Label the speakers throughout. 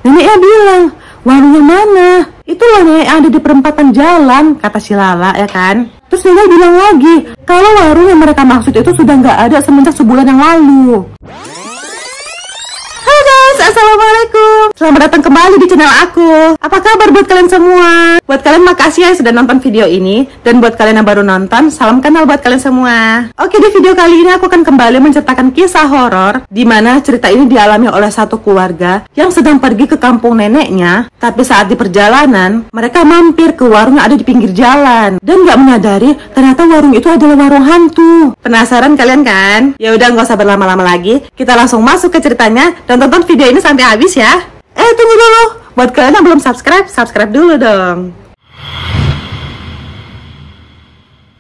Speaker 1: Neneknya bilang, warung yang mana? Itulah nenek yang ada di perempatan jalan, kata si Lala ya kan. Terus nenek bilang lagi, kalau warung yang mereka maksud itu sudah nggak ada semenjak sebulan yang lalu. Halo guys, assalamualaikum. Selamat datang kembali di channel aku. Apa kabar buat kalian semua? Buat kalian makasih ya sudah nonton video ini. Dan buat kalian yang baru nonton, salam kenal buat kalian semua. Oke, di video kali ini aku akan kembali menceritakan kisah horor, di mana cerita ini dialami oleh satu keluarga yang sedang pergi ke kampung neneknya. Tapi saat di perjalanan, mereka mampir ke warung yang ada di pinggir jalan dan nggak menyadari ternyata warung itu adalah warung hantu. Penasaran kalian kan? Ya udah, nggak usah berlama-lama lagi. Kita langsung masuk ke ceritanya dan tonton video ini sampai habis ya. Tunggu dulu. Buat kalian yang belum subscribe dulu dong.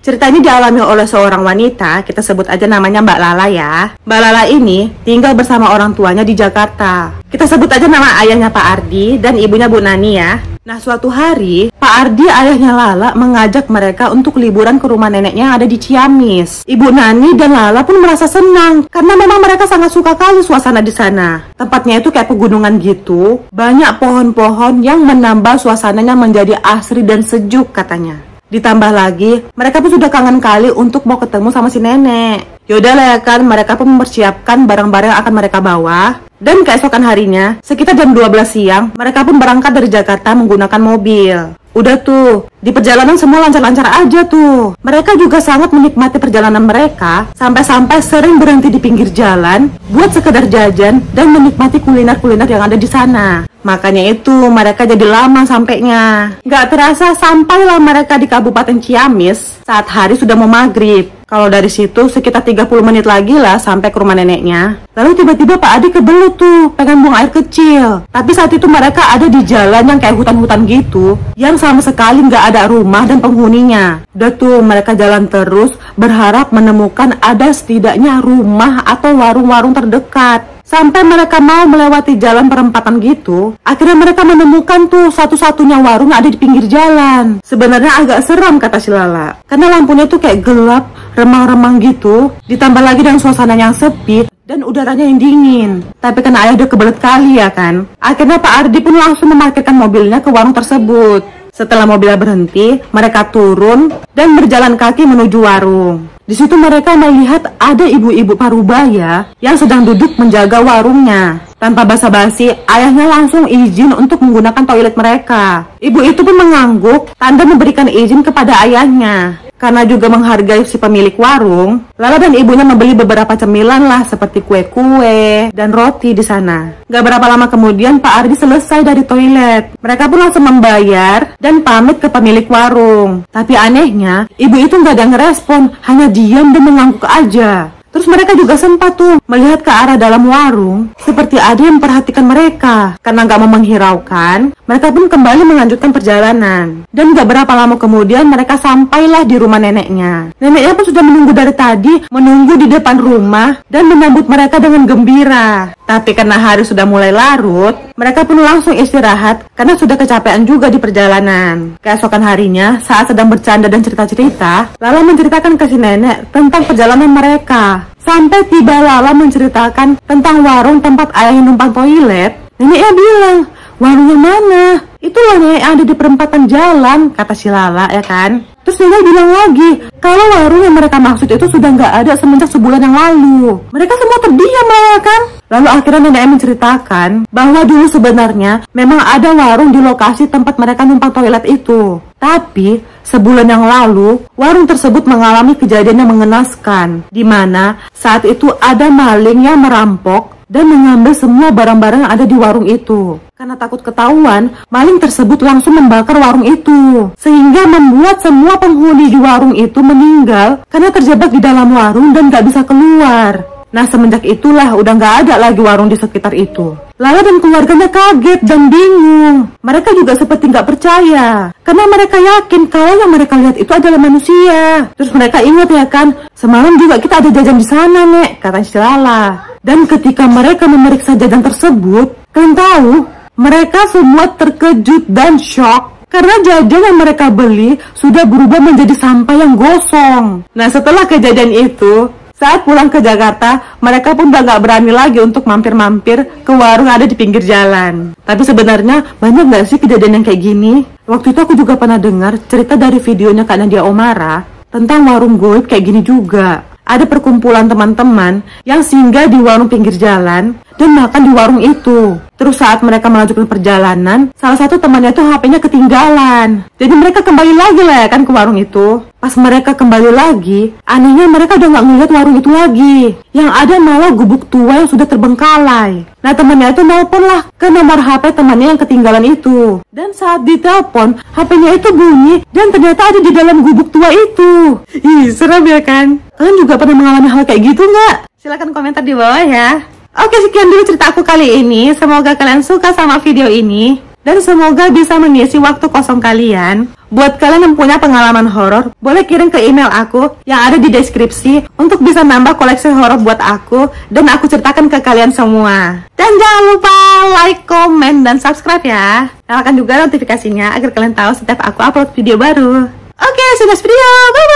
Speaker 1: Cerita ini dialami oleh seorang wanita, kita sebut aja namanya Mbak Lala ya. Mbak Lala ini tinggal bersama orang tuanya di Jakarta. Kita sebut aja nama ayahnya Pak Ardi dan ibunya Bu Nani ya. Nah, suatu hari, Pak Ardi ayahnya Lala mengajak mereka untuk liburan ke rumah neneknya yang ada di Ciamis. Ibu Nani dan Lala pun merasa senang karena memang mereka sangat suka kali suasana di sana. Tempatnya itu kayak pegunungan gitu, banyak pohon-pohon yang menambah suasananya menjadi asri dan sejuk katanya. Ditambah lagi, mereka pun sudah kangen kali untuk mau ketemu sama si nenek. Yaudah lah ya kan, mereka pun mempersiapkan barang-barang yang akan mereka bawa. Dan keesokan harinya, sekitar jam 12 siang, mereka pun berangkat dari Jakarta menggunakan mobil. Udah tuh, di perjalanan semua lancar-lancar aja tuh. Mereka juga sangat menikmati perjalanan mereka, sampai-sampai sering berhenti di pinggir jalan buat sekedar jajan dan menikmati kuliner-kuliner yang ada di sana. Makanya itu mereka jadi lama sampainya. Gak terasa sampailah mereka di Kabupaten Ciamis saat hari sudah mau maghrib. Kalau dari situ sekitar 30 menit lagi lah sampai ke rumah neneknya. Lalu tiba-tiba Pak Adi kebelut tuh, pengen buang air kecil. Tapi saat itu mereka ada di jalan yang kayak hutan-hutan gitu, yang sama sekali nggak ada rumah dan penghuninya. Udah tuh mereka jalan terus, berharap menemukan ada setidaknya rumah atau warung-warung terdekat. Sampai mereka mau melewati jalan perempatan gitu, akhirnya mereka menemukan tuh satu-satunya warung ada di pinggir jalan. Sebenarnya agak seram kata si Lala, karena lampunya tuh kayak gelap, remang-remang gitu, ditambah lagi dengan suasana yang sepi dan udaranya yang dingin. Tapi karena ayah udah kebelet kali ya kan, akhirnya Pak Ardi pun langsung memarkirkan mobilnya ke warung tersebut. Setelah mobilnya berhenti, mereka turun dan berjalan kaki menuju warung. Di situ mereka melihat ada ibu-ibu parubaya yang sedang duduk menjaga warungnya. Tanpa basa-basi, ayahnya langsung izin untuk menggunakan toilet mereka. Ibu itu pun mengangguk, tanda memberikan izin kepada ayahnya. Karena juga menghargai si pemilik warung, Lala dan ibunya membeli beberapa cemilan lah seperti kue-kue dan roti di sana. Gak berapa lama kemudian Pak Ardi selesai dari toilet. Mereka pun langsung membayar dan pamit ke pemilik warung. Tapi anehnya, ibu itu gak ada ngerespon, hanya diam dan mengangguk aja. Terus mereka juga sempat tuh melihat ke arah dalam warung, seperti ada yang memperhatikan mereka. Karena gak mau menghiraukan, mereka pun kembali melanjutkan perjalanan. Dan gak berapa lama kemudian mereka sampailah di rumah neneknya. Neneknya pun sudah menunggu dari tadi, menunggu di depan rumah dan menyambut mereka dengan gembira. Tapi karena hari sudah mulai larut, mereka pun langsung istirahat karena sudah kecapean juga di perjalanan. Keesokan harinya, saat sedang bercanda dan cerita-cerita, Lala menceritakan ke si nenek tentang perjalanan mereka. Sampai tiba Lala menceritakan tentang warung tempat ayahnya numpang toilet. Neneknya bilang, warung yang mana? Itulah nenek yang ada di perempatan jalan, kata si Lala ya kan. Terus nenek bilang lagi, kalau warung yang mereka maksud itu sudah nggak ada semenjak sebulan yang lalu. Mereka semua terdiam ya kan. Lalu akhirnya nenek menceritakan bahwa dulu sebenarnya memang ada warung di lokasi tempat mereka numpang toilet itu. Tapi sebulan yang lalu warung tersebut mengalami kejadian yang mengenaskan, di mana saat itu ada maling yang merampok dan mengambil semua barang-barang yang ada di warung itu. Karena takut ketahuan, maling tersebut langsung membakar warung itu, sehingga membuat semua penghuni di warung itu meninggal karena terjebak di dalam warung dan gak bisa keluar. Nah, semenjak itulah udah gak ada lagi warung di sekitar itu. Lala dan keluarganya kaget dan bingung. Mereka juga seperti gak percaya, karena mereka yakin kalau yang mereka lihat itu adalah manusia. Terus mereka ingat ya kan, semalam juga kita ada jajan di sana nek, kata si Lala. Dan ketika mereka memeriksa jajan tersebut, kalian tahu, mereka semua terkejut dan shock karena jajan yang mereka beli sudah berubah menjadi sampah yang gosong. Nah, setelah kejadian itu, Saat pulang ke Jakarta, mereka pun udah gak berani lagi untuk mampir-mampir ke warung ada di pinggir jalan. Tapi sebenarnya banyak gak sih kejadian yang kayak gini? Waktu itu aku juga pernah dengar cerita dari videonya Kak Nadia Omara tentang warung goib kayak gini juga. Ada perkumpulan teman-teman yang singgah di warung pinggir jalan dan makan di warung itu. Terus saat mereka melanjutkan perjalanan, salah satu temannya tuh HP-nya ketinggalan. Jadi mereka kembali lagi lah ya kan ke warung itu. Pas mereka kembali lagi, anehnya mereka udah gak ngeliat warung itu lagi. Yang ada malah gubuk tua yang sudah terbengkalai. Nah temannya itu nelpon lah ke nomor HP temannya yang ketinggalan itu. Dan saat ditelepon, HP-nya itu bunyi dan ternyata ada di dalam gubuk tua itu. Ih, serem ya kan? Kalian juga pernah mengalami hal kayak gitu nggak? Silahkan komentar di bawah ya. Oke, sekian dulu cerita aku kali ini. Semoga kalian suka sama video ini. Dan semoga bisa mengisi waktu kosong kalian. Buat kalian yang punya pengalaman horor, boleh kirim ke email aku yang ada di deskripsi untuk bisa nambah koleksi horor buat aku dan aku ceritakan ke kalian semua. Dan jangan lupa like, komen, dan subscribe ya. Nyalakan juga notifikasinya agar kalian tahu setiap aku upload video baru. Oke, see you next video. Bye!